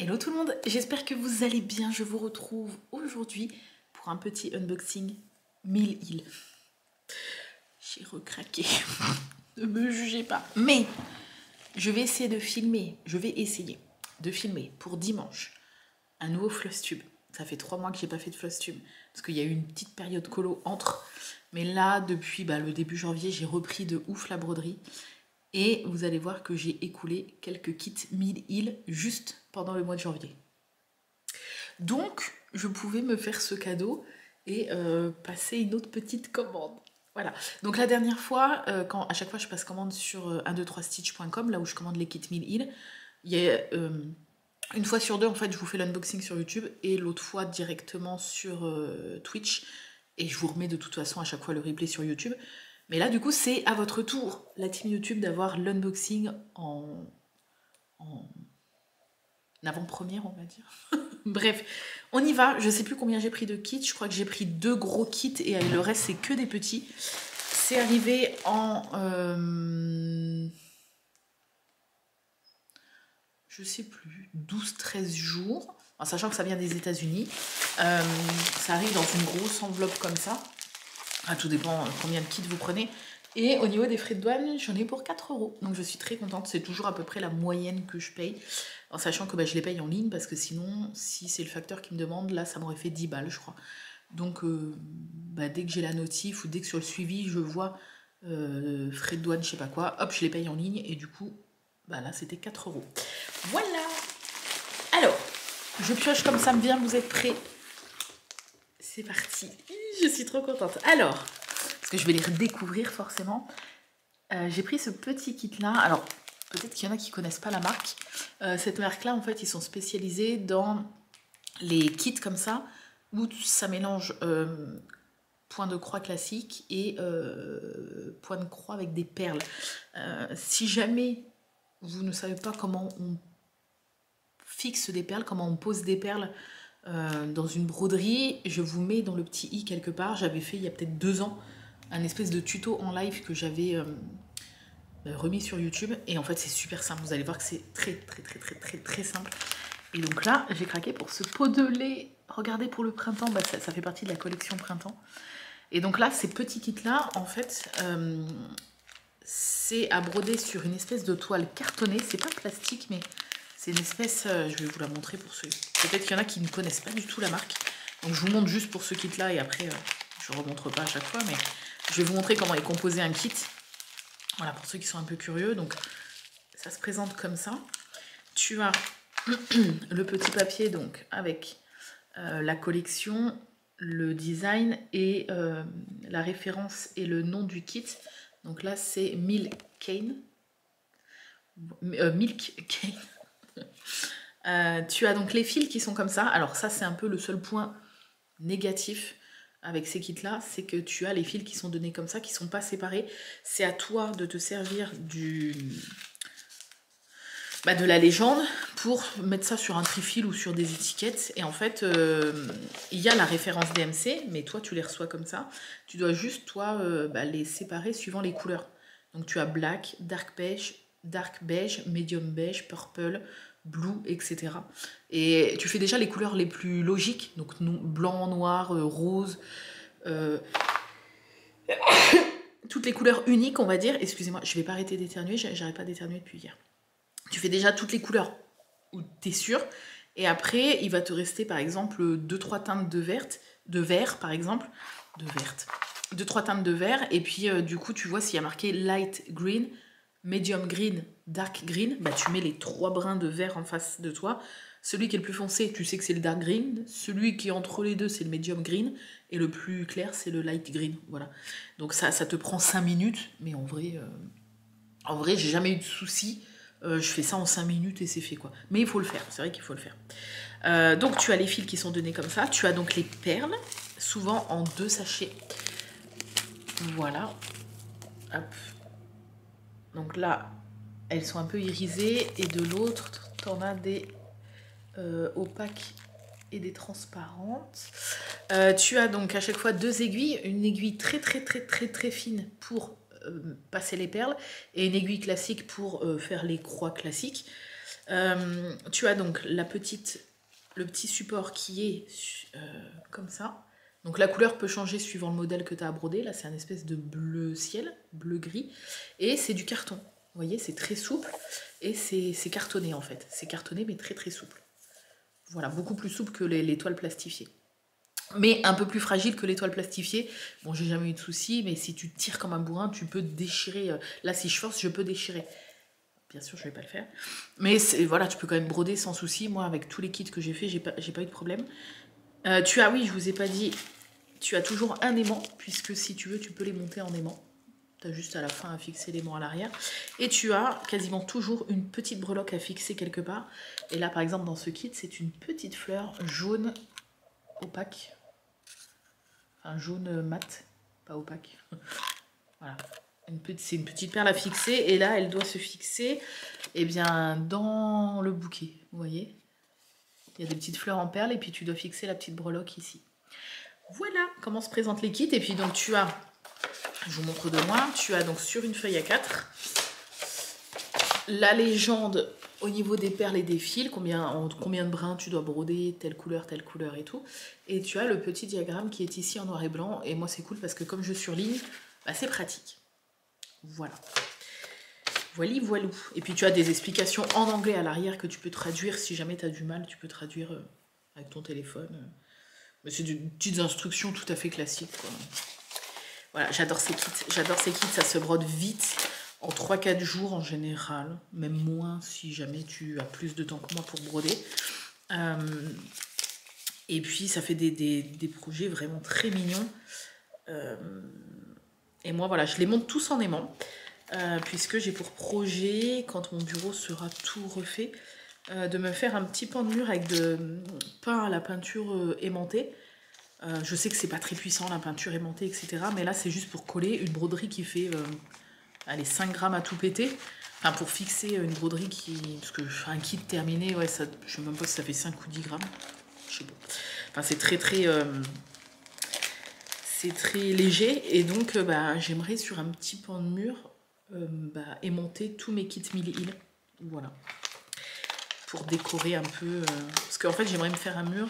Hello tout le monde, j'espère que vous allez bien. Je vous retrouve aujourd'hui pour un petit unboxing 1000 îles. J'ai recraqué, ne me jugez pas. Mais je vais essayer de filmer, pour dimanche un nouveau Flosstube. Ça fait 3 mois que j'ai pas fait de Flosstube parce qu'il y a eu une petite période colo entre. Mais là, depuis le début janvier, j'ai repris de ouf la broderie. Et vous allez voir que j'ai écoulé quelques kits 1000 îles juste pendant le mois de janvier. Donc, je pouvais me faire ce cadeau et passer une autre petite commande. Voilà. Donc la dernière fois, à chaque fois je passe commande sur 123stitch.com, là où je commande les kits 1000 îles, il y a une fois sur deux, en fait, je vous fais l'unboxing sur YouTube et l'autre fois directement sur Twitch. Et je vous remets de toute façon à chaque fois le replay sur YouTube. Mais là, du coup, c'est à votre tour, la team YouTube, d'avoir l'unboxing en avant-première, on va dire. Bref, on y va. Je sais plus combien j'ai pris de kits. Je crois que j'ai pris 2 gros kits et le reste, c'est que des petits. C'est arrivé en... je sais plus, 12-13 jours. En sachant que ça vient des États-Unis. Ça arrive dans une grosse enveloppe comme ça. Ah, tout dépend combien de kits vous prenez. Et au niveau des frais de douane, j'en ai pour 4 €. Donc je suis très contente. C'est toujours à peu près la moyenne que je paye. En sachant que je les paye en ligne parce que sinon, si c'est le facteur qui me demande, là, ça m'aurait fait 10 balles, je crois. Donc dès que j'ai la notif ou dès que sur le suivi, je vois frais de douane, je sais pas quoi, hop, je les paye en ligne. Et du coup, là, c'était 4 €. Voilà. Alors, je pioche comme ça me vient. Vous êtes prêts? C'est parti. Je suis trop contente. Alors, parce que je vais les redécouvrir forcément. J'ai pris ce petit kit là. Alors, peut-être qu'il y en a qui connaissent pas la marque. Cette marque là, en fait, ils sont spécialisés dans les kits comme ça, où ça mélange point de croix classique et point de croix avec des perles. Si jamais vous ne savez pas comment on fixe des perles, comment on pose des perles dans une broderie, je vous mets dans le petit i quelque part. J'avais fait il y a peut-être 2 ans un espèce de tuto en live que j'avais remis sur YouTube, et en fait c'est super simple. Vous allez voir que c'est très simple. Et donc là j'ai craqué pour ce pot de lait. Regardez, pour le printemps, ça fait partie de la collection printemps. Et donc là, ces petits kits là, en fait, c'est à broder sur une espèce de toile cartonnée. C'est pas plastique, mais c'est une espèce, je vais vous la montrer pour ceux... Peut-être qu'il y en a qui ne connaissent pas du tout la marque. Donc je vous montre juste pour ce kit là, et après je ne remontre pas à chaque fois, mais je vais vous montrer comment est composé un kit. Voilà, pour ceux qui sont un peu curieux. Donc ça se présente comme ça. Tu as le petit papier donc avec la collection, le design et la référence et le nom du kit. Donc là c'est Milk Cane. Tu as donc les fils qui sont comme ça. Alors ça, c'est un peu le seul point négatif avec ces kits là, c'est que tu as les fils qui sont donnés comme ça, qui sont pas séparés. C'est à toi de te servir de la légende pour mettre ça sur un trifil ou sur des étiquettes. Et en fait, il y a la référence DMC, mais toi tu les reçois comme ça. Tu dois juste toi les séparer suivant les couleurs. Donc tu as black, dark beige, medium beige, purple, blue, etc. Et tu fais déjà les couleurs les plus logiques, donc blanc, noir, rose, toutes les couleurs uniques, on va dire. Excusez-moi, je vais pas arrêter d'éternuer, j'arrête pas d'éternuer depuis hier. Tu fais déjà toutes les couleurs où t'es sûr, et après il va te rester par exemple 2-3 teintes de vert par exemple, 2-3 teintes de vert, et puis du coup tu vois s'il y a marqué light green, medium green, dark green, tu mets les 3 brins de vert en face de toi. Celui qui est le plus foncé, tu sais que c'est le dark green, celui qui est entre les deux, c'est le medium green, et le plus clair, c'est le light green. Voilà. Donc ça te prend 5 minutes, mais en vrai, j'ai jamais eu de soucis. Je fais ça en 5 minutes et c'est fait, quoi. Mais il faut le faire, c'est vrai qu'il faut le faire. Donc tu as les fils qui sont donnés comme ça, tu as donc les perles, souvent en 2 sachets. Voilà. Hop. Donc là, elles sont un peu irisées, et de l'autre, t'en as des opaques et des transparentes. Tu as donc à chaque fois 2 aiguilles, une aiguille très fine pour passer les perles, et une aiguille classique pour faire les croix classiques. Tu as donc le petit support qui est comme ça. Donc la couleur peut changer suivant le modèle que tu as à broder. Là, c'est un espèce de bleu ciel, bleu gris. Et c'est du carton. Vous voyez, c'est très souple. Et c'est cartonné en fait. C'est cartonné mais très très souple. Voilà, beaucoup plus souple que les toiles plastifiées. Mais un peu plus fragile que les toiles plastifiées. Bon, j'ai jamais eu de soucis, mais si tu tires comme un bourrin, tu peux déchirer. Là, si je force, je peux déchirer. Bien sûr, je vais pas le faire. Mais voilà, tu peux quand même broder sans souci. Moi, avec tous les kits que j'ai fait, j'ai pas eu de problème. Oui, je vous ai pas dit, tu as toujours un aimant, puisque si tu veux, tu peux les monter en aimant. Tu as juste à la fin à fixer l'aimant à l'arrière. Et tu as quasiment toujours une petite breloque à fixer quelque part. Et là, par exemple, dans ce kit, c'est une petite fleur jaune opaque. Enfin, jaune mat, pas opaque. Voilà. C'est une petite perle à fixer. Et là, elle doit se fixer dans le bouquet. Vous voyez ? Il y a des petites fleurs en perles et puis tu dois fixer la petite breloque ici. Voilà comment se présentent les kits. Et puis donc tu as, je vous montre de loin, tu as donc sur une feuille A4 la légende au niveau des perles et des fils, combien de brins tu dois broder, telle couleur et tout. Et tu as le petit diagramme qui est ici en noir et blanc. Et moi c'est cool parce que comme je surligne, c'est pratique. Voilà. Voilou. Et puis tu as des explications en anglais à l'arrière que tu peux traduire si jamais tu as du mal, tu peux traduire avec ton téléphone. Mais c'est des petites instructions tout à fait classiques, quoi. Voilà, j'adore ces kits, ça se brode vite, en 3-4 jours en général, même moins si jamais tu as plus de temps que moi pour broder. Et puis ça fait des projets vraiment très mignons. Et moi voilà, je les monte tous en aimant. Puisque j'ai pour projet, quand mon bureau sera tout refait, de me faire un petit pan de mur avec de pain à la peinture aimantée. Je sais que c'est pas très puissant la peinture aimantée, etc. Mais là c'est juste pour coller une broderie qui fait 5 grammes à tout péter. Enfin pour fixer une broderie parce que un kit terminé, ouais, ça, je sais même pas si ça fait 5 ou 10 grammes. Je sais pas. Enfin c'est très léger. Et donc j'aimerais sur un petit pan de mur aimanter tous mes kits Miele. Voilà. Pour décorer un peu. Parce qu'en fait, j'aimerais me faire un mur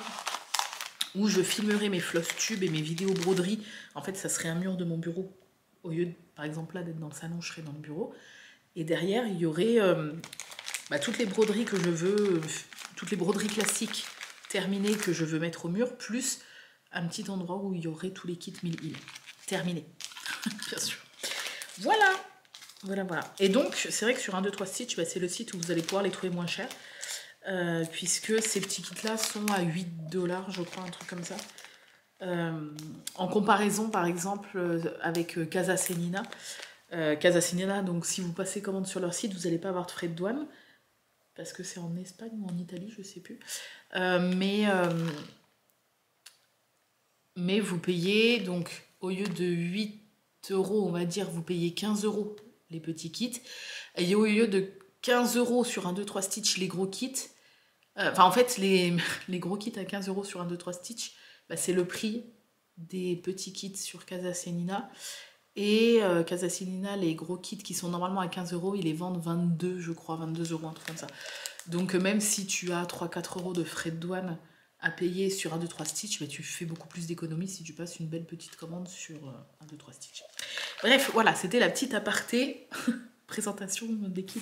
où je filmerais mes floss tubes et mes vidéos broderie. En fait, ça serait un mur de mon bureau. Au lieu, par exemple, là, d'être dans le salon, je serais dans le bureau. Et derrière, il y aurait toutes les broderies que je veux, toutes les broderies classiques terminées que je veux mettre au mur, plus un petit endroit où il y aurait tous les kits Miele. Terminés. Bien sûr. Voilà. Et donc, c'est vrai que sur 1, 2, 3 Stitch, c'est le site où vous allez pouvoir les trouver moins chers. Puisque ces petits kits-là sont à 8 $, je crois, un truc comme ça. En comparaison, par exemple, avec Casa Senina. Casa Senina, donc si vous passez commande sur leur site, vous n'allez pas avoir de frais de douane. Parce que c'est en Espagne ou en Italie, je ne sais plus. Mais vous payez, donc, au lieu de 8 €, on va dire, vous payez 15 € les petits kits. Et au lieu de 15 € sur 1, 2, 3 Stitch, les gros kits. En fait, les gros kits à 15 € sur 1, 2, 3 Stitch, c'est le prix des petits kits sur Casa Senina. Et Casa Senina, les gros kits qui sont normalement à 15 €, ils les vendent 22, je crois, 22 €, un truc comme ça. Donc même si tu as 3-4 € de frais de douane à payer sur 1, 2, 3 Stitch, tu fais beaucoup plus d'économies si tu passes une belle petite commande sur 1, 2, 3 Stitch. Bref, voilà, c'était la petite aparté présentation des kits.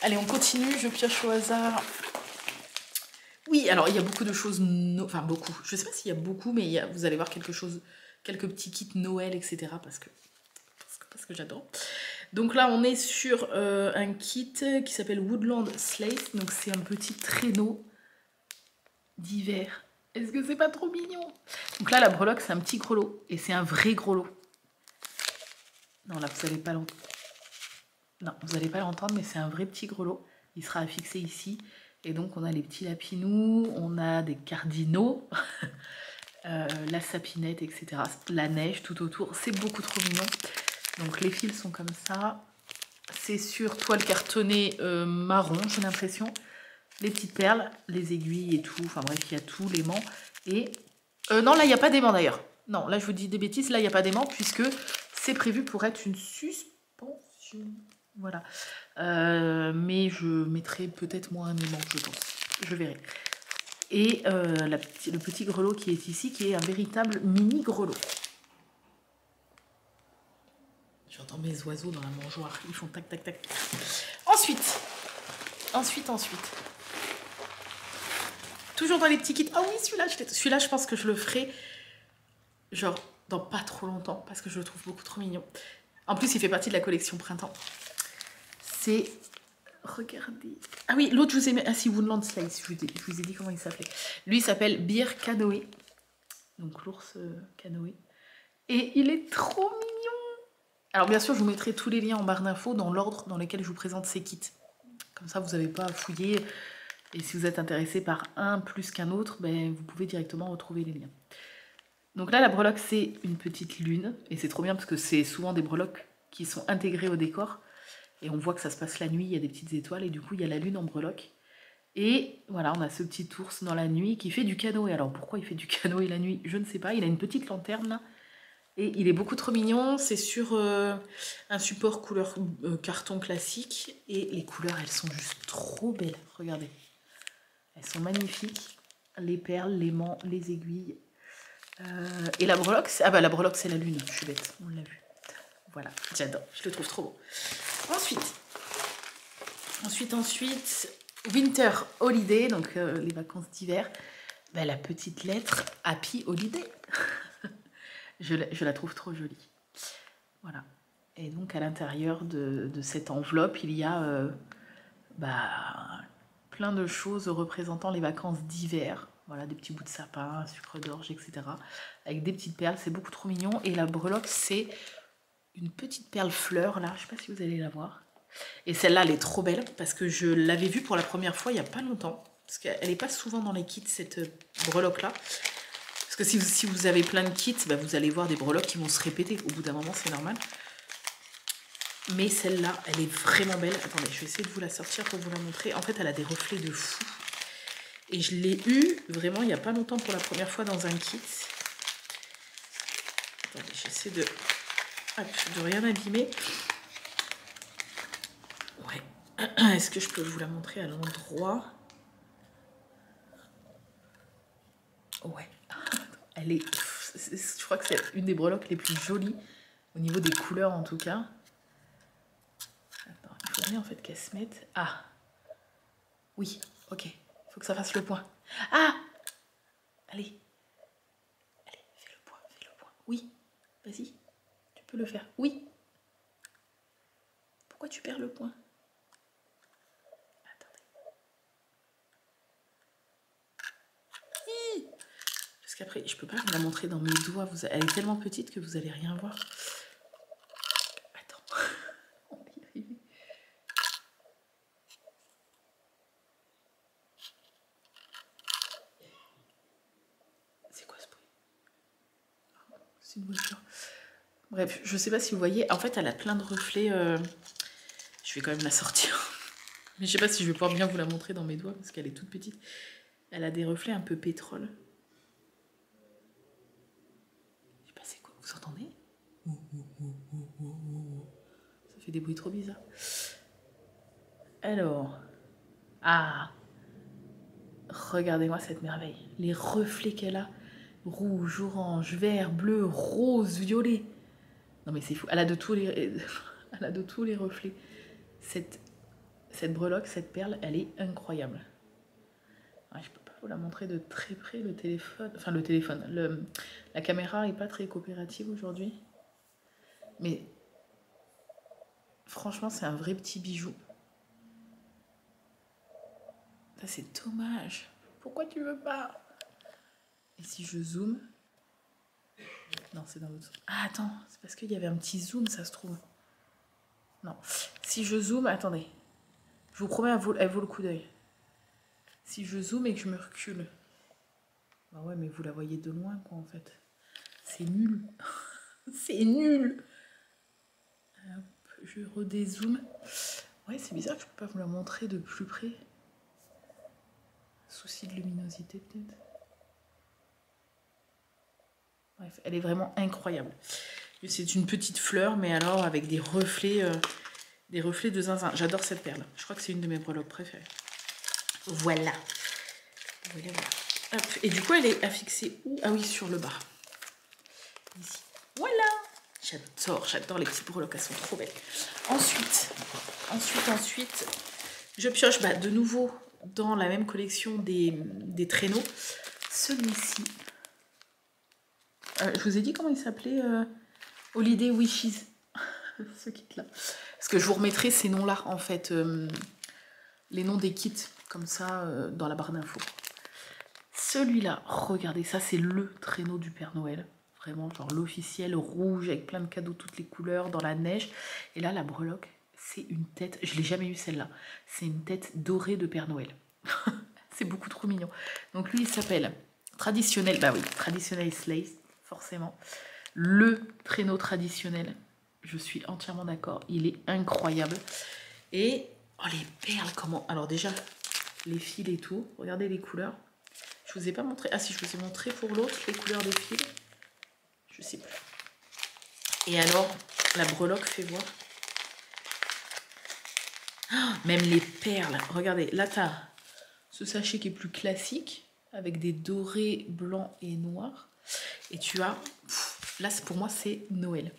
Allez, on continue, je pioche au hasard. Oui, alors il y a beaucoup de choses, enfin beaucoup, je sais pas s'il y a beaucoup, mais vous allez voir quelques petits kits Noël, etc. parce que j'adore. Donc là, on est sur un kit qui s'appelle Woodland Slate, donc c'est un petit traîneau d'hiver. Est-ce que c'est pas trop mignon? Donc là, la breloque, c'est un petit grelot, et c'est un vrai grelot. Non, là, vous n'allez pas l'entendre. Non, vous n'allez pas l'entendre, mais c'est un vrai petit grelot. Il sera affixé ici. Et donc, on a les petits lapinous, on a des cardinaux, la sapinette, etc. La neige tout autour. C'est beaucoup trop mignon. Donc, les fils sont comme ça. C'est sur toile cartonnée marron, j'ai l'impression. Les petites perles, les aiguilles et tout. Enfin bref, il y a tout, l'aimant. Et non, là, il n'y a pas d'aimant d'ailleurs. Non, là, je vous dis des bêtises. Là, il n'y a pas d'aimant puisque c'est prévu pour être une suspension. Voilà. mais je mettrai peut-être moins un aimant, je pense. Je verrai. Et le petit grelot qui est ici, qui est un véritable mini grelot. J'entends mes oiseaux dans la mangeoire, ils font tac tac tac. Ensuite. Toujours dans les petits kits. Ah oui, celui-là, je pense que je le ferai genre dans pas trop longtemps parce que je le trouve beaucoup trop mignon. En plus, il fait partie de la collection printemps. C'est... Regardez. Ah oui, l'autre, je vous ai mis... Ah si, Woodland Slice, je vous ai dit comment il s'appelait. Lui, il s'appelle Beer Canoë. Donc l'ours canoë. Et il est trop mignon. Alors bien sûr, je vous mettrai tous les liens en barre d'infos dans l'ordre dans lequel je vous présente ces kits. Comme ça, vous n'avez pas à fouiller. Et si vous êtes intéressé par un plus qu'un autre, ben, vous pouvez directement retrouver les liens. Donc là, la breloque, c'est une petite lune. Et c'est trop bien parce que c'est souvent des breloques qui sont intégrées au décor. Et on voit que ça se passe la nuit, il y a des petites étoiles. Et du coup, il y a la lune en breloque. Et voilà, on a ce petit ours dans la nuit qui fait du canoë. Alors pourquoi il fait du canoë la nuit? Je ne sais pas. Il a une petite lanterne là. Et il est beaucoup trop mignon. C'est sur un support couleur carton classique. Et les couleurs, elles sont juste trop belles. Regardez. Elles sont magnifiques. Les perles, l'aimant, les aiguilles. Et la breloque, ah bah la breloque c'est la lune, je suis bête, on l'a vu. Voilà, j'adore, je le trouve trop beau. Ensuite, Winter Holiday, donc les vacances d'hiver. Bah, la petite lettre Happy Holiday. je la trouve trop jolie. Voilà. Et donc à l'intérieur de cette enveloppe, il y a plein de choses représentant les vacances d'hiver. Voilà, des petits bouts de sapin, sucre d'orge, etc. Avec des petites perles, c'est beaucoup trop mignon. Et la breloque, c'est une petite perle fleur, là. Je ne sais pas si vous allez la voir. Et celle-là, elle est trop belle, parce que je l'avais vue pour la première fois il n'y a pas longtemps. Parce qu'elle n'est pas souvent dans les kits, cette breloque-là. Parce que si vous avez plein de kits, bah, vous allez voir des breloques qui vont se répéter. Au bout d'un moment, c'est normal. Mais celle-là, elle est vraiment belle. Attendez, je vais essayer de vous la sortir pour vous la montrer. En fait, elle a des reflets de fou. Et je l'ai eu vraiment il n'y a pas longtemps pour la première fois dans un kit. Attendez, j'essaie de rien abîmer. Ouais. Est-ce que je peux vous la montrer à l'endroit? Ouais. Elle est... Je crois que c'est une des breloques les plus jolies. Au niveau des couleurs en tout cas. Attends, il faudrait en fait qu'elle se mette... Ah. Oui, ok. Il faut que ça fasse le point. Ah! Allez, fais le point. Oui, vas-y, tu peux le faire. Oui. Pourquoi tu perds le point? Attendez. Parce qu'après, je peux pas vous la montrer dans mes doigts. Elle est tellement petite que vous allez rien voir. Attends. On va y arriver. C'est quoi ce bruit? C'est une voiture. Bref, je sais pas si vous voyez. En fait, elle a plein de reflets. Je vais quand même la sortir. Mais je sais pas si je vais pouvoir bien vous la montrer dans mes doigts parce qu'elle est toute petite. Elle a des reflets un peu pétrole. Je sais pas c'est quoi. Vous entendez? Ça fait des bruits trop bizarres. Alors. Ah! Regardez-moi cette merveille. Les reflets qu'elle a. Rouge, orange, vert, bleu, rose, violet. Non mais c'est fou. Elle a de tous les reflets. Cette breloque, cette perle, elle est incroyable. Ouais, je peux pas vous la montrer de très près, le téléphone. Enfin, le téléphone. La caméra est pas très coopérative aujourd'hui. Mais franchement, c'est un vrai petit bijou. Ça, c'est dommage. Pourquoi tu veux pas? Et si je zoome... Non, c'est dans l'autre sens. Ah, attends, c'est parce qu'il y avait un petit zoom, ça se trouve. Non. Si je zoome, attendez. Je vous promets, elle vaut le coup d'œil. Si je zoome et que je me recule. Bah ouais, mais vous la voyez de loin, quoi, en fait. C'est nul. C'est nul. Hop, je redézoome. Ouais, c'est bizarre que je peux pas vous la montrer de plus près. Souci de luminosité, peut-être. Bref, elle est vraiment incroyable. C'est une petite fleur, mais alors avec des reflets des reflets de zinzin. J'adore cette perle. Je crois que c'est une de mes breloques préférées. Voilà. Voilà, voilà. Hop. Et du coup, elle est affixée où? Ah oui, sur le bas. Ici. Voilà. J'adore les petites breloques. Elles sont trop belles. Ensuite, je pioche de nouveau dans la même collection des traîneaux. Celui-ci. Je vous ai dit comment il s'appelait Holiday Wishes. Ce kit-là. Parce que je vous remettrai ces noms-là, en fait. Les noms des kits, comme ça, dans la barre d'infos. Celui-là, regardez, ça c'est le traîneau du Père Noël. Vraiment, genre l'officiel rouge avec plein de cadeaux, toutes les couleurs, dans la neige. Et là, la breloque, c'est une tête, je l'ai jamais eu celle-là. C'est une tête dorée de Père Noël. C'est beaucoup trop mignon. Donc lui, il s'appelle Traditionnel, bah oui, Traditionnel Sleigh, forcément. Le traîneau traditionnel, je suis entièrement d'accord. Il est incroyable. Et, oh les perles, comment... Alors déjà, les fils et tout, regardez les couleurs. Je vous ai pas montré. Ah si, je vous ai montré pour l'autre les couleurs des fils. Je sais plus. Et alors, la breloque, fait voir. Oh, même les perles. Regardez, là, tu as ce sachet qui est plus classique, avec des dorés blancs et noirs. Et tu as... Là, pour moi, c'est Noël.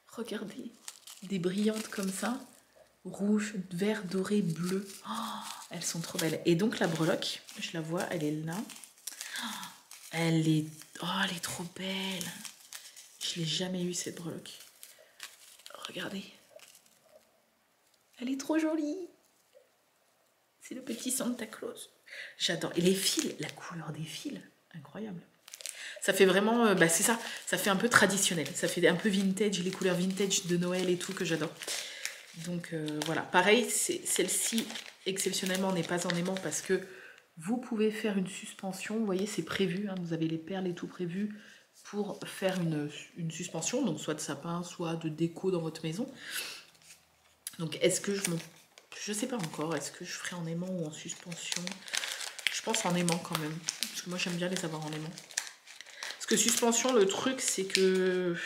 Regardez. Des brillantes comme ça. Rouge, vert, doré, bleu. Oh, elles sont trop belles. Et donc la breloque, je la vois, elle est là. Oh, elle est trop belle. Je l'ai jamais eu cette breloque. Regardez. Elle est trop jolie. C'est le petit Santa Claus. J'adore. Et les fils, la couleur des fils, incroyable. Ça fait vraiment, c'est ça. Ça fait un peu traditionnel. Ça fait un peu vintage, les couleurs vintage de Noël et tout que j'adore. Donc voilà, pareil, celle-ci, exceptionnellement, n'est pas en aimant parce que vous pouvez faire une suspension. Vous voyez, c'est prévu, hein, vous avez les perles et tout prévu pour faire une suspension, donc soit de sapin, soit de déco dans votre maison. Donc est-ce que je sais pas encore, est-ce que je ferai en aimant ou en suspension? Je pense en aimant quand même, parce que moi j'aime bien les avoir en aimant. Parce que suspension, le truc, c'est que...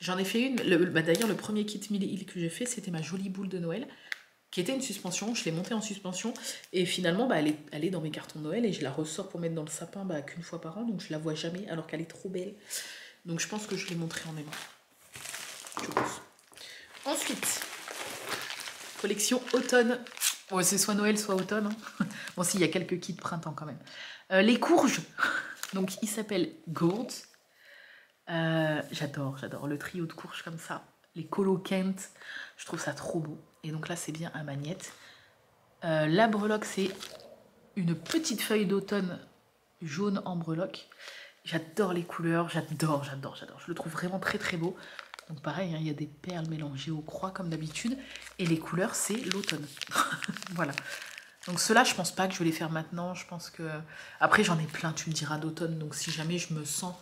J'en ai fait une, d'ailleurs le premier kit Mille Îles que j'ai fait, c'était ma jolie boule de Noël, qui était une suspension, je l'ai montée en suspension, et finalement elle est dans mes cartons de Noël, et je la ressors pour mettre dans le sapin qu'une fois par an, donc je la vois jamais, alors qu'elle est trop belle. Donc je pense que je l'ai montrée en aimant. Je pense. Ensuite, collection automne. Ouais, c'est soit Noël, soit automne. Hein. Bon, si, il y a quelques kits printemps quand même. Les courges. Donc il s'appelle Gourds. J'adore le trio de courges comme ça, les colo Kent, je trouve ça trop beau. Et donc là c'est bien à magnette. La breloque, c'est une petite feuille d'automne jaune en breloque. J'adore les couleurs, j'adore, je le trouve vraiment très très beau. Donc pareil, hein, il y a des perles mélangées aux croix comme d'habitude, et les couleurs c'est l'automne. Voilà. Donc ceux-là, je pense pas que je vais les faire maintenant, je pense que... Après j'en ai plein, tu me diras, d'automne, donc si jamais je me sens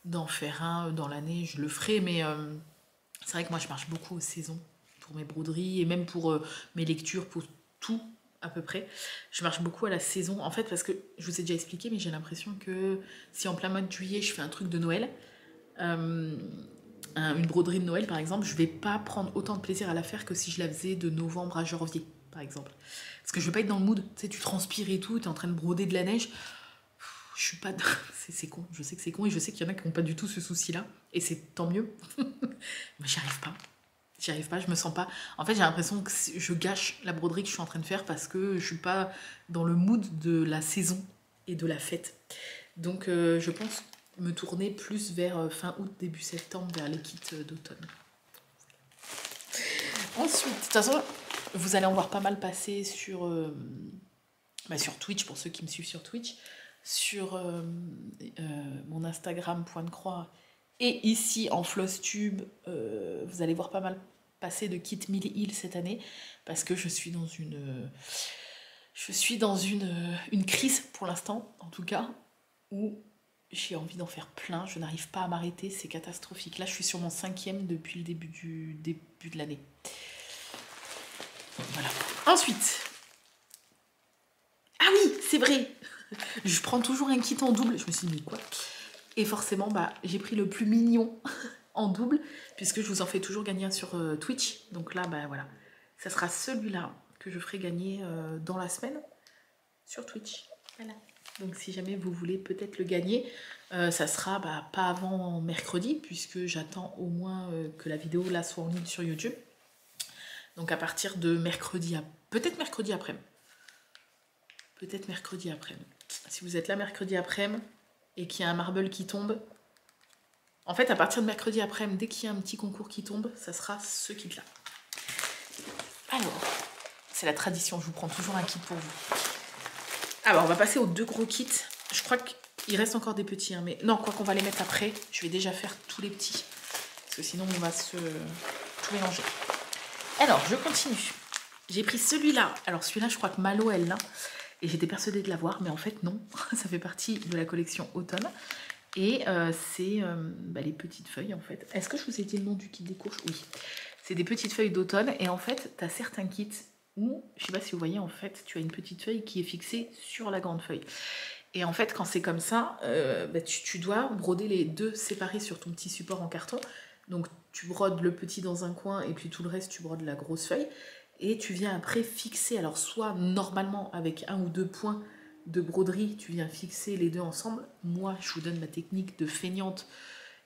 d'en faire un dans l'année, je le ferai, mais c'est vrai que moi je marche beaucoup aux saisons pour mes broderies et même pour mes lectures, pour tout à peu près. Je marche beaucoup à la saison, en fait, parce que je vous ai déjà expliqué, mais j'ai l'impression que si en plein mois de juillet je fais un truc de Noël, une broderie de Noël par exemple, je vais pas prendre autant de plaisir à la faire que si je la faisais de novembre à janvier par exemple, parce que je vais pas être dans le mood, tu sais, tu transpires et tout, tu es en train de broder de la neige. Je suis pas... C'est con, je sais que c'est con, et je sais qu'il y en a qui n'ont pas du tout ce souci-là, et c'est tant mieux. Mais j'y arrive pas, je me sens pas... En fait, j'ai l'impression que je gâche la broderie que je suis en train de faire parce que je suis pas dans le mood de la saison et de la fête. Donc je pense me tourner plus vers fin août, début septembre, vers les kits d'automne. Ensuite, de toute façon, vous allez en voir pas mal passer sur Twitch, pour ceux qui me suivent sur Twitch, sur mon Instagram point de croix et ici en Flosstube, vous allez voir pas mal passer de kit Mille Îles cette année, parce que je suis dans une crise pour l'instant, en tout cas, où j'ai envie d'en faire plein, je n'arrive pas à m'arrêter, c'est catastrophique. Là je suis sur mon 5e depuis le début de l'année. Voilà. Ensuite, ah oui, c'est vrai, je prends toujours un kit en double. Je me suis dit, mais quoi? Et forcément, j'ai pris le plus mignon en double, puisque je vous en fais toujours gagner un sur Twitch. Donc là, bah voilà, ça sera celui-là que je ferai gagner dans la semaine sur Twitch. Voilà. Donc si jamais vous voulez peut-être le gagner, ça sera pas avant mercredi, puisque j'attends au moins que la vidéo là soit en ligne sur YouTube. Donc à partir de mercredi, peut-être mercredi après-midi. Peut-être mercredi après-midi. Si vous êtes là mercredi après-midi et qu'il y a un marble qui tombe, en fait à partir de mercredi après-midi, dès qu'il y a un petit concours qui tombe, ça sera ce kit-là. Alors, c'est la tradition, je vous prends toujours un kit pour vous. Alors on va passer aux 2 gros kits. Je crois qu'il reste encore des petits, hein, mais non, quoi qu'on va les mettre après, je vais déjà faire tous les petits. Parce que sinon on va se tout mélanger. Alors, je continue. J'ai pris celui-là. Alors, celui-là, je crois que Malo, elle l'a. Et j'étais persuadée de l'avoir, mais en fait, non. Ça fait partie de la collection automne. Et c'est les petites feuilles, en fait. Est-ce que je vous ai dit le nom du kit des courges? Oui. C'est des petites feuilles d'automne. Et en fait, tu as certains kits où, je sais pas si vous voyez, en fait, tu as une petite feuille qui est fixée sur la grande feuille. Et en fait, quand c'est comme ça, tu dois broder les 2 séparés sur ton petit support en carton. Donc tu brodes le petit dans un coin et puis tout le reste tu brodes la grosse feuille et tu viens après fixer, alors soit normalement avec 1 ou 2 points de broderie, tu viens fixer les 2 ensemble. Moi je vous donne ma technique de feignante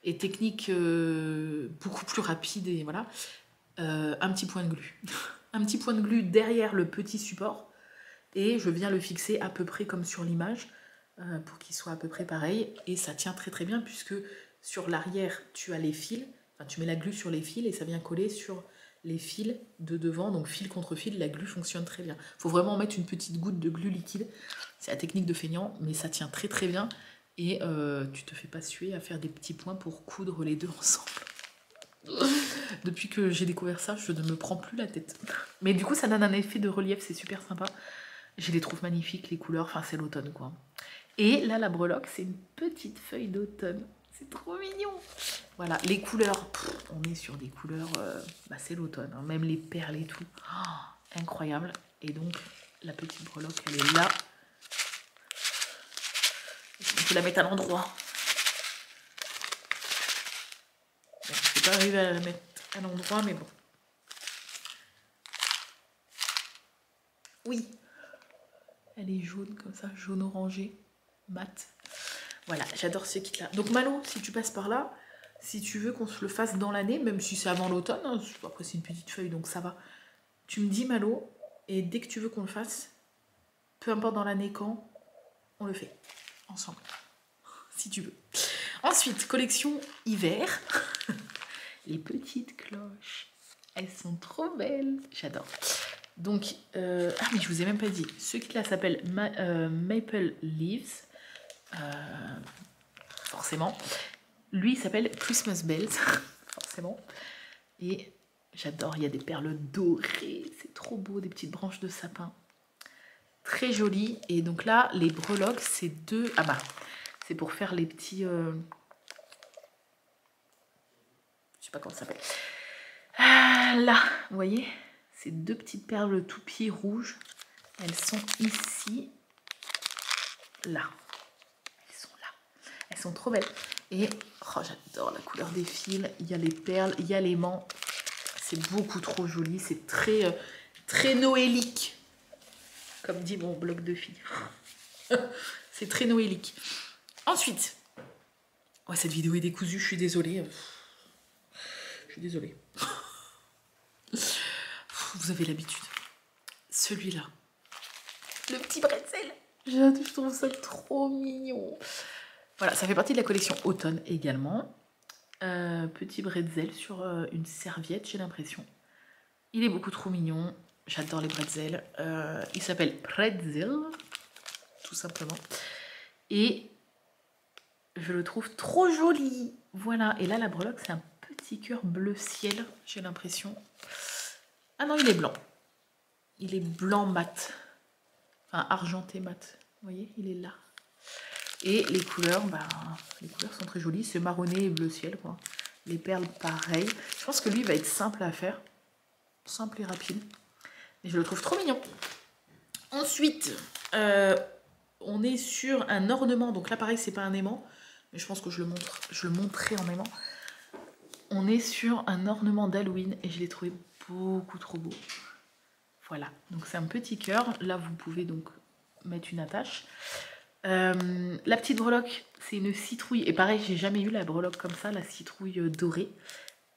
et technique beaucoup plus rapide et voilà, un petit point de glu. Un petit point de glu derrière le petit support et je viens le fixer à peu près comme sur l'image pour qu'il soit à peu près pareil et ça tient très très bien puisque sur l'arrière tu as les fils. Enfin, tu mets la glu sur les fils et ça vient coller sur les fils de devant. Donc fil contre fil, la glu fonctionne très bien. Il faut vraiment mettre une petite goutte de glu liquide. C'est la technique de feignant, mais ça tient très très bien. Et tu te fais pas suer à faire des petits points pour coudre les 2 ensemble. Depuis que j'ai découvert ça, je ne me prends plus la tête. Mais du coup, ça donne un effet de relief, c'est super sympa. Je les trouve magnifiques, les couleurs. Enfin, c'est l'automne, quoi. Et là, la breloque, c'est une petite feuille d'automne. C'est trop mignon. Voilà, les couleurs, on est sur des couleurs, c'est l'automne, hein, même les perles et tout. Oh, incroyable. Et donc, la petite breloque, elle est là. On peut la mettre à l'endroit. Bon, je ne peux pas arriver à la mettre à l'endroit, mais bon. Oui. Elle est jaune comme ça, jaune orangé, mat. Voilà, j'adore ce kit-là. Donc Malo, si tu passes par là, si tu veux qu'on se le fasse dans l'année, même si c'est avant l'automne, hein, après c'est une petite feuille donc ça va, tu me dis Malo, et dès que tu veux qu'on le fasse, peu importe dans l'année quand, on le fait ensemble, si tu veux. Ensuite, collection hiver. Les petites cloches, elles sont trop belles, j'adore. Donc, ah mais je vous ai même pas dit, ce kit-là s'appelle Maple Leaves. Forcément. Lui, il s'appelle Christmas Bells, forcément. Et j'adore, il y a des perles dorées, c'est trop beau, des petites branches de sapin. Très joli. Et donc là, les breloques, c'est 2... Ah bah, c'est pour faire les petits... Je sais pas comment ça s'appelle. Ah, là, vous voyez, ces 2 petites perles toupie rouges. Elles sont ici. Là. Elles sont trop belles. Et oh, j'adore la couleur des fils. Il y a les perles, il y a l'aimant. C'est beaucoup trop joli. C'est très, très noélique. Comme dit mon blog de filles. C'est très noélique. Ensuite, ouais, cette vidéo est décousue, je suis désolée. Je suis désolée. Vous avez l'habitude. Celui-là. Le petit bretzel. Je trouve ça trop mignon. Voilà, ça fait partie de la collection automne également. Petit bretzel sur une serviette, j'ai l'impression. Il est beaucoup trop mignon. J'adore les bretzels. Il s'appelle Pretzel, tout simplement. Et je le trouve trop joli. Voilà, et là la breloque, c'est un petit cœur bleu ciel, j'ai l'impression. Ah non, il est blanc. Il est blanc mat. Enfin, argenté mat. Vous voyez, il est là. Et les couleurs sont très jolies. C'est marronné et bleu ciel, quoi. Les perles, pareil. Je pense que lui va être simple à faire. Simple et rapide. Et je le trouve trop mignon. Ensuite, on est sur un ornement. Donc là, pareil, c'est pas un aimant. Mais je pense que je le montrerai en aimant. on est sur un ornement d'Halloween et je l'ai trouvé beaucoup trop beau. Voilà, donc c'est un petit cœur. Là, vous pouvez donc mettre une attache. La petite breloque, c'est une citrouille. Et pareil, j'ai jamais eu la breloque comme ça, la citrouille dorée.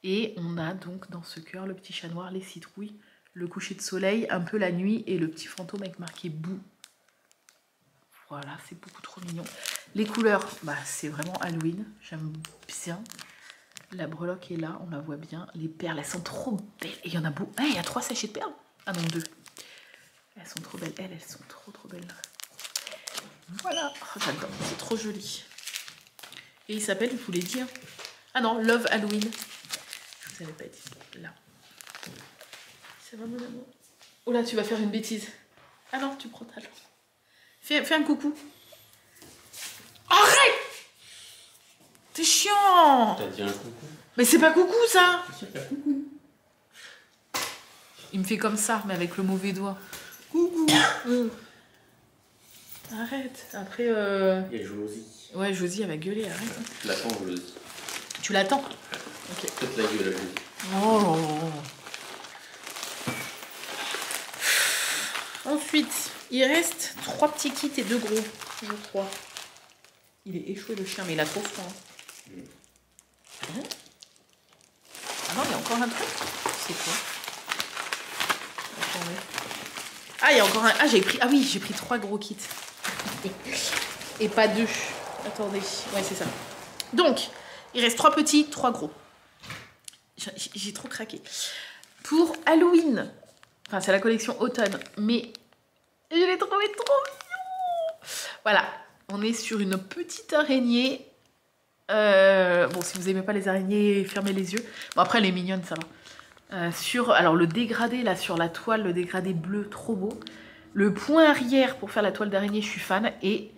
Et on a donc dans ce cœur le petit chat noir, les citrouilles, le coucher de soleil, un peu la nuit et le petit fantôme avec marqué boue. Voilà, c'est beaucoup trop mignon. Les couleurs, bah, c'est vraiment Halloween, j'aime bien. La breloque est là, on la voit bien. Les perles, elles sont trop belles. Et il y en a beaucoup. Ah, il y a 3 sachets de perles. Ah non, 2. Elles sont trop belles. Elles sont trop belles. Voilà. Oh, j'adore, c'est trop joli. Et il s'appelle, je vous l'ai dit. Hein. Ah non, Love Halloween. Je vous avais pas dit. Là. Ça va, mon amour? Oh là, tu vas faire une bêtise. Ah non, tu prends ta langue. Fais un coucou. Arrête! T'es chiant! T'as dit un coucou? Mais c'est pas coucou, ça! Il me fait comme ça, mais avec le mauvais doigt. Coucou! Arrête. Après, Il y a Josie. Ouais, Josie, elle va gueuler, arrête. Je l'attends, Josie. Tu l'attends? Ok. Peut-être la gueule, Josie. Oh. Ensuite, il reste 3 petits kits et 2 gros, je crois. Il est échoué le chien, mais il a trop froid. Hein? Ah non, il y a encore un truc. C'est quoi? Attendez. Ah, il y a encore un. Ah, j'ai pris. Ah oui, j'ai pris 3 gros kits. Et pas 2. Attendez. Ouais, c'est ça. Donc, il reste 3 petits, 3 gros. J'ai trop craqué. Pour Halloween. Enfin, c'est la collection automne. Mais je l'ai trouvé trop mignon. Voilà. On est sur une petite araignée. Bon, si vous aimez pas les araignées, fermez les yeux. Bon, après, elle est mignonne, ça va. Alors, le dégradé, là, sur la toile, le dégradé bleu, trop beau. Le point arrière pour faire la toile d'araignée, je suis fan. Et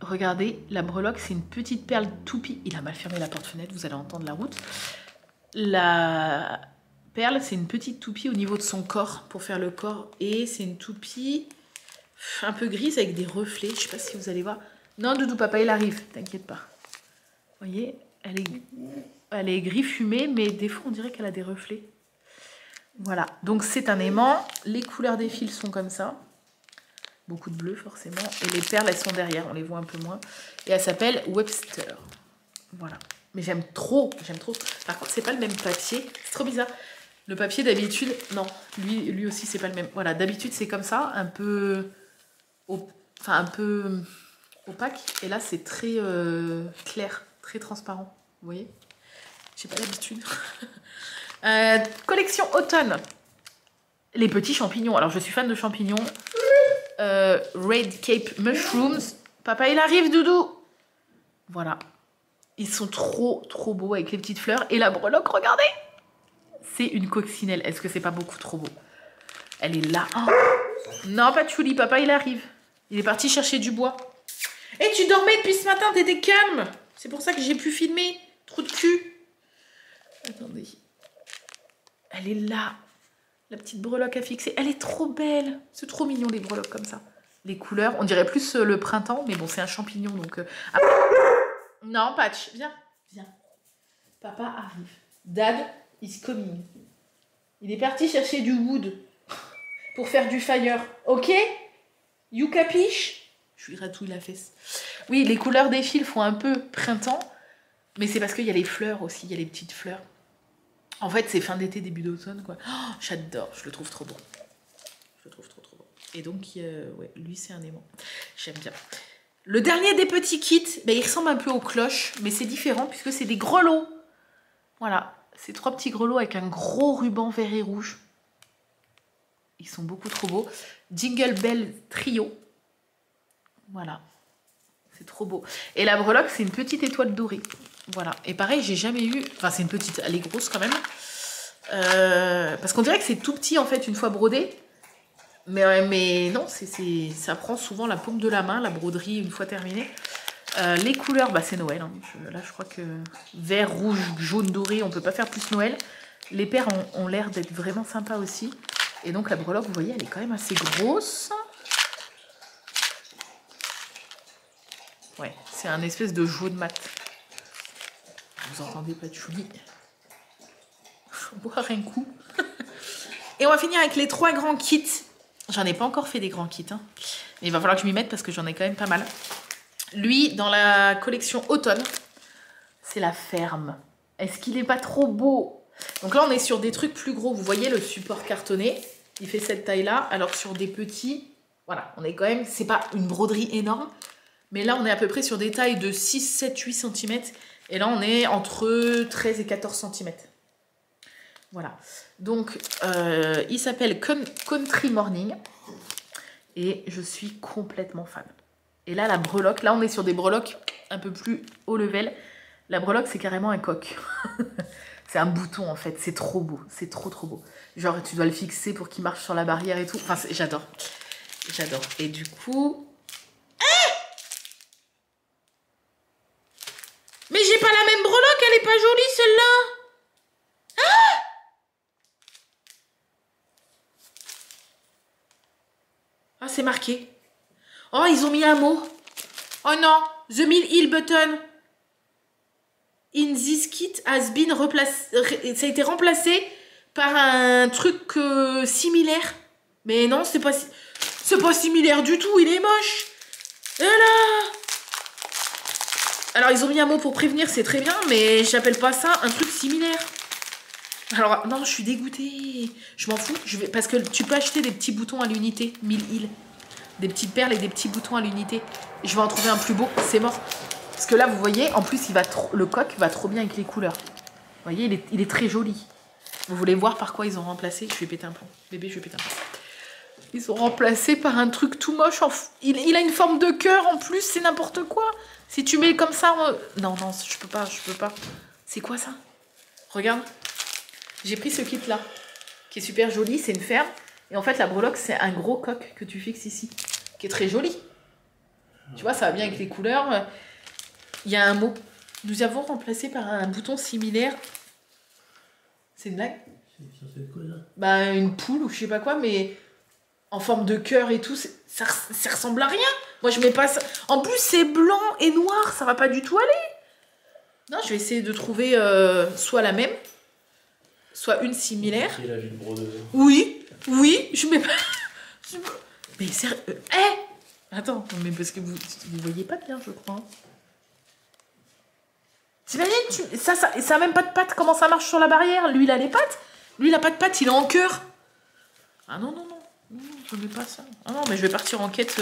regardez, la breloque, c'est une petite perle toupie. Il a mal fermé la porte-fenêtre, vous allez entendre la route. La perle, c'est une petite toupie au niveau de son corps, pour faire le corps. Et c'est une toupie un peu grise avec des reflets. Je sais pas si vous allez voir. Non, Doudou, papa, il arrive, t'inquiète pas. Vous voyez, elle est gris fumé, mais des fois, on dirait qu'elle a des reflets. Voilà, donc c'est un aimant. Les couleurs des fils sont comme ça. Beaucoup de bleu, forcément. Et les perles, elles sont derrière, on les voit un peu moins. Et elle s'appelle Webster. Voilà. Mais j'aime trop, j'aime trop. Par contre, c'est pas le même papier. C'est trop bizarre. Le papier, d'habitude... Non, lui aussi, c'est pas le même. Voilà, d'habitude, c'est comme ça, un peu... Enfin, un peu opaque. Et là, c'est très clair, très transparent. Vous voyez? J'ai pas l'habitude. Collection automne. Les petits champignons. Alors, je suis fan de champignons. Red Cape Mushrooms. Papa, il arrive, Doudou. Voilà. Ils sont trop beaux avec les petites fleurs. Et la breloque, regardez. C'est une coccinelle. Est-ce que c'est pas beaucoup trop beau? Elle est là. Oh. Non, pas de chouli. Papa, il arrive. Il est parti chercher du bois. Et tu dormais depuis ce matin, t'étais calme. C'est pour ça que j'ai pu filmer. Trou de cul. Attendez. Elle est là. La petite breloque à fixer. Elle est trop belle. C'est trop mignon, les breloques comme ça. Les couleurs, on dirait plus le printemps. Mais bon, c'est un champignon, donc... Après... Non, Patch, viens. Viens. Papa arrive. Dad is coming. Il est parti chercher du wood pour faire du fire. Ok? You capiche? Je lui ratouille la fesse. Oui, les couleurs des fils font un peu printemps. Mais c'est parce qu'il y a les fleurs aussi. Il y a les petites fleurs. En fait, c'est fin d'été, début d'automne, quoi. Oh, j'adore. Je le trouve trop beau. Je le trouve trop beau. Et donc, ouais, lui, c'est un aimant. J'aime bien. Le dernier des petits kits, ben, il ressemble un peu aux cloches, mais c'est différent puisque c'est des grelots. Voilà, c'est 3 petits grelots avec un gros ruban vert et rouge. Ils sont beaucoup trop beaux. Jingle Bell Trio. Voilà, c'est trop beau. Et la breloque, c'est une petite étoile dorée. Voilà, et pareil, j'ai jamais eu... Enfin, c'est une petite, elle est grosse quand même. Parce qu'on dirait que c'est tout petit en fait une fois brodé. Mais non, ça prend souvent la paume de la main, la broderie, une fois terminée. Les couleurs, bah, c'est Noël. Hein. Là, je crois que vert, rouge, jaune, doré, on peut pas faire plus Noël. Les perles ont l'air d'être vraiment sympas aussi. Et donc, la breloque, vous voyez, elle est quand même assez grosse. Ouais, c'est un espèce de jaune mat. Vous entendez pas de chouli? boire un coup. Et on va finir avec les 3 grands kits. J'en ai pas encore fait des grands kits. Hein. Mais il va falloir que je m'y mette parce que j'en ai quand même pas mal. Lui, dans la collection automne, c'est la ferme. Est-ce qu'il est pas trop beau? Donc là, on est sur des trucs plus gros. Vous voyez le support cartonné, il fait cette taille-là. Alors sur des petits, voilà, on est quand même, c'est pas une broderie énorme. Mais là, on est à peu près sur des tailles de 6, 7, 8 cm. Et là, on est entre 13 et 14 cm. Voilà. Donc, il s'appelle Country Morning. Et je suis complètement fan. Et là, la breloque, là, on est sur des breloques un peu plus haut level. La breloque, c'est carrément un coq. C'est un bouton, en fait. C'est trop beau. C'est trop, trop beau. Genre, tu dois le fixer pour qu'il marche sur la barrière et tout. Enfin, j'adore. J'adore. Et du coup... Mais j'ai pas la même breloque, elle est pas jolie celle-là. Ah, c'est marqué. Oh, ils ont mis un mot. Oh non, the mill heel button in this kit has been replacé. Ça a été remplacé par un truc similaire. Mais non, c'est pas similaire du tout, il est moche. Et là. Alors, ils ont mis un mot pour prévenir, c'est très bien, mais j'appelle pas ça un truc similaire. Alors, non, je suis dégoûtée. Je m'en fous. Parce que tu peux acheter des petits boutons à l'unité, 1000 îles. Des petites perles et des petits boutons à l'unité. Je vais en trouver un plus beau, c'est mort. Parce que là, vous voyez, en plus, le coq va trop bien avec les couleurs. Vous voyez, il est très joli. Vous voulez voir par quoi ils ont remplacé? Je vais péter un plomb. Bébé, je vais péter un plomb. Ils ont remplacé par un truc tout moche. Il a une forme de cœur en plus, c'est n'importe quoi. Si tu mets comme ça... Non, non, je peux pas. C'est quoi ça? Regarde. J'ai pris ce kit-là, qui est super joli. C'est une ferme. Et en fait, la breloque, c'est un gros coq que tu fixes ici, qui est très joli. Tu vois, ça va bien avec les couleurs. Il y a un mot. Nous avons remplacé par un bouton similaire. C'est une blague? C'est quoi ça? Bah, une poule ou je sais pas quoi, mais en forme de cœur et tout. Ça ressemble à rien. Moi, je mets pas ça. En plus, c'est blanc et noir. Ça va pas du tout aller. Non, je vais essayer de trouver soit la même, soit une similaire. C'est la vie de brodeuse. Oui, je mets pas... Mais sérieux... Attends, mais parce que vous voyez pas bien, je crois. T'imagines, ça a même pas de pattes, comment ça marche sur la barrière? Lui, il a les pattes. Lui, il a pas de pattes, il est en cœur. Ah non, je mets pas ça. Ah non, mais je vais partir en quête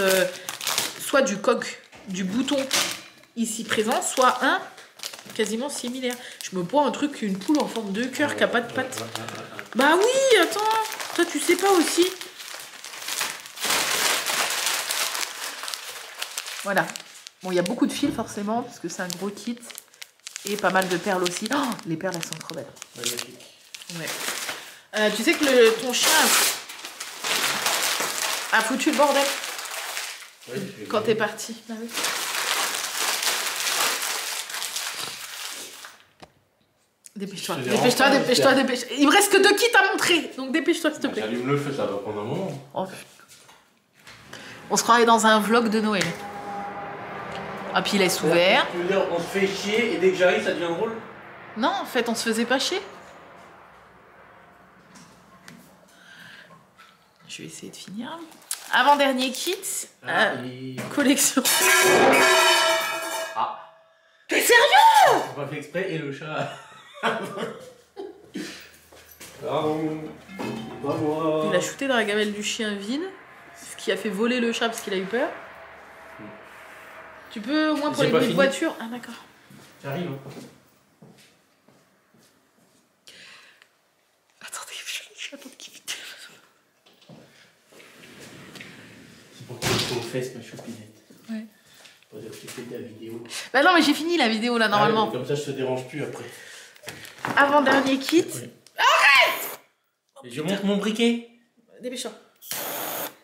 soit du coq, du bouton ici présent, soit un quasiment similaire. Je me prends un truc, une poule en forme de cœur qui a pas de pattes. Bah oui, attends, toi tu sais pas aussi. Voilà. Bon, il y a beaucoup de fils forcément, parce que c'est un gros kit. Et pas mal de perles aussi. Oh, les perles, elles sont trop belles. Magnifique. Ouais. Tu sais que ton chien a foutu le bordel quand t'es parti. Bah oui. Dépêche-toi. Il me reste que 2 kits à montrer, donc dépêche-toi s'il te plaît. J'allume le feu, ça va prendre un moment. Oh. On se croirait dans un vlog de Noël. Ah, puis il laisse ouvert. Tu veux dire, on se fait chier et dès que j'arrive, ça devient drôle? Non, en fait, on se faisait pas chier. Je vais essayer de finir. Avant-dernier kit. Collection. Ah. T'es sérieux? J'ai pas fait exprès et le chat. Pardon. Pas moi. Il a shooté dans la gamelle du chien vide. Ce qui a fait voler le chat parce qu'il a eu peur. Tu peux au moins pour les bruits de voiture. Ah d'accord. J'arrive. Attendez, je attends qu'il vite. C'est pour que tu aux fesses, ma choupinette. Ouais. Pas dire que tu fais de la vidéo. Bah non, mais j'ai fini la vidéo là normalement. Ah ouais, comme ça, je te dérange plus après. Avant-dernier kit. Oui. Arrête! Et je monte mon briquet. Dépêche-toi.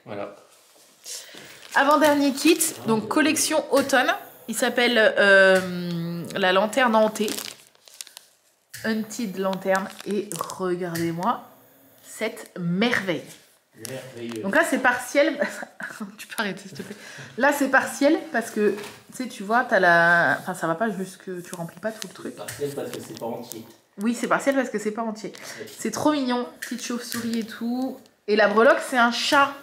Voilà. Avant-dernier kit, donc collection automne. Il s'appelle la lanterne hantée. Hunted lanterne. Et regardez-moi cette merveille. Merveilleux. Donc là c'est partiel. Tu peux arrêter s'il te plaît. Là c'est partiel parce que tu sais, tu vois, t'as la. Enfin, ça va pas jusque. Tu remplis pas tout le truc. Partiel parce que c'est pas entier. Oui, c'est partiel parce que c'est pas entier. C'est trop mignon. Petite chauve-souris et tout. Et la breloque, c'est un chat.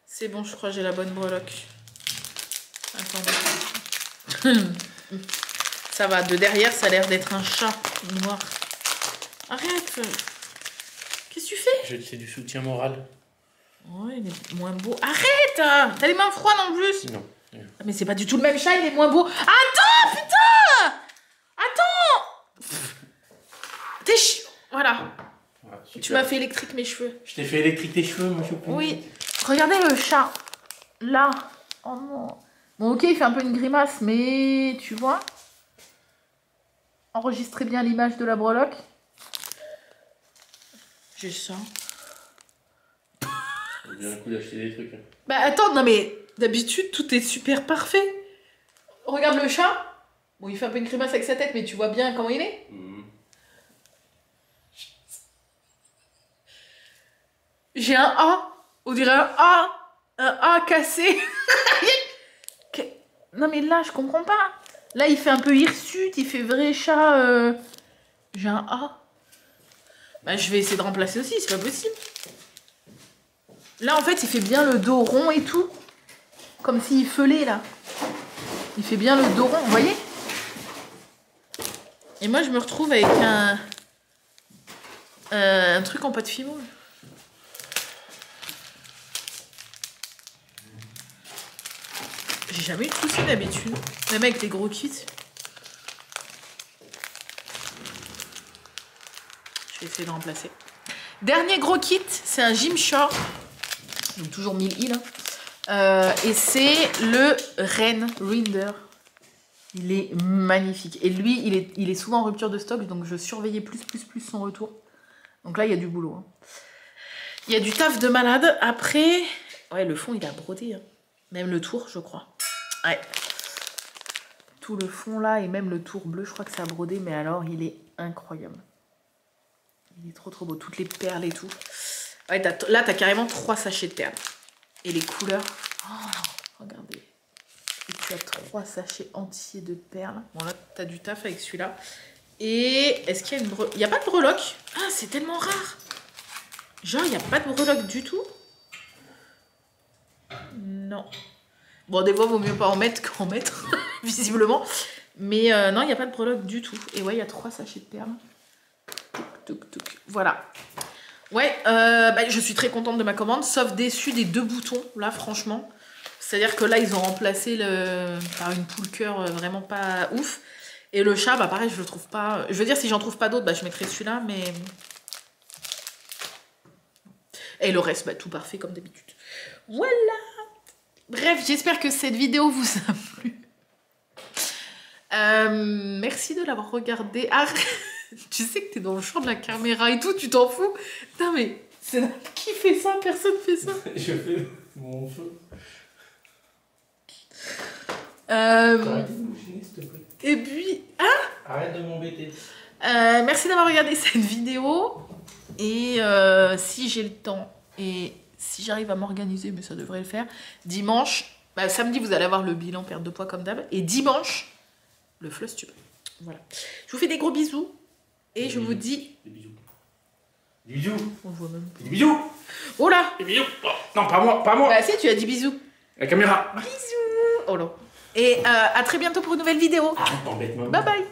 C'est bon, je crois que j'ai la bonne breloque. Attendez. Ça va, de derrière, ça a l'air d'être un chat noir. Arrête. Qu'est-ce que tu fais? C'est du soutien moral. Ouais, il est moins beau. Arrête! T'as les mains froides en plus? Non. Ah, mais c'est pas du tout le même chat, il est moins beau. Attends, putain! Attends! T'es chiant. Voilà. Ah, Tu m'as fait électrique mes cheveux. Je t'ai fait électrique tes cheveux, moi, choupine. Oui. Regardez le chat. Là. Oh non. Bon, ok, il fait un peu une grimace, mais tu vois? Enregistrez bien l'image de la breloque. J'ai ça. J'ai bien un coup d'acheter des trucs. Hein. Bah attends, non mais d'habitude tout est super parfait. Regarde le chat. Bon, il fait un peu une grimace avec sa tête, mais tu vois bien comment il est. J'ai un A. On dirait un A. Un A cassé. Non mais là, je comprends pas. Là, il fait un peu hirsute, il fait vrai chat. J'ai un A. Bah, je vais essayer de remplacer aussi, c'est pas possible. Là, en fait, il fait bien le dos rond et tout. Comme s'il feulait, là. Il fait bien le dos rond, vous voyez? Et moi, je me retrouve avec un truc en pâte fimo. J'ai jamais eu de soucis d'habitude. Même avec les gros kits. Je vais essayer de remplacer. Dernier gros kit, c'est un Gymshark. Donc toujours 1000 îles. Et c'est le Rinder. Il est magnifique. Et lui, il est souvent en rupture de stock. Donc je surveillais plus son retour. Donc là, il y a du boulot. Hein. Il y a du taf de malade. Après, ouais, le fond, il a brodé. Hein. Même le tour, je crois. Ouais. Tout le fond là et même le tour bleu, je crois que ça a brodé. Mais alors, il est incroyable. Il est trop beau. Toutes les perles et tout. Ouais, là, t'as carrément 3 sachets de perles. Et les couleurs. Oh, regardez. Et tu as 3 sachets entiers de perles. Bon, là, t'as du taf avec celui-là. Et est-ce qu'il y a une breloque? Il n'y a pas de breloque. Ah, c'est tellement rare. Genre, il n'y a pas de breloque du tout. Non. Bon, des fois, vaut mieux pas en mettre qu'en mettre, visiblement. Mais non, il n'y a pas de breloque du tout. Et ouais, il y a 3 sachets de perles. Voilà. Ouais, bah, je suis très contente de ma commande, sauf déçue des 2 boutons, là, franchement. C'est-à-dire que là, ils ont remplacé par une poule cœur vraiment pas ouf. Et le chat, bah pareil, je le trouve pas... Je veux dire, si j'en trouve pas d'autres, bah, je mettrai celui-là, mais... Et le reste, bah, tout parfait, comme d'habitude. Voilà. Bref, j'espère que cette vidéo vous a plu. Merci de l'avoir regardé. Arrête. Tu sais que t'es dans le champ de la caméra et tout, tu t'en fous? Putain, mais c'est qui fait ça? Personne fait ça. Je fais mon feu. Et puis... Hein? Arrête de m'embêter. Merci d'avoir regardé cette vidéo. Et si j'ai le temps et si j'arrive à m'organiser, mais ça devrait le faire, dimanche, bah, samedi vous allez avoir le bilan perte de poids comme d'hab. Et dimanche, le floss tube. Voilà. Je vous fais des gros bisous. Et je vous dis... Des bisous. Des bisous. On voit même pas. Des bisous. Oh là. Des bisous. Oh, non, pas moi, pas moi. Bah si, tu as dit bisous. La caméra. Bisous. Oh là. Et à très bientôt pour une nouvelle vidéo. Ah, t'embête, moi. Bye bye.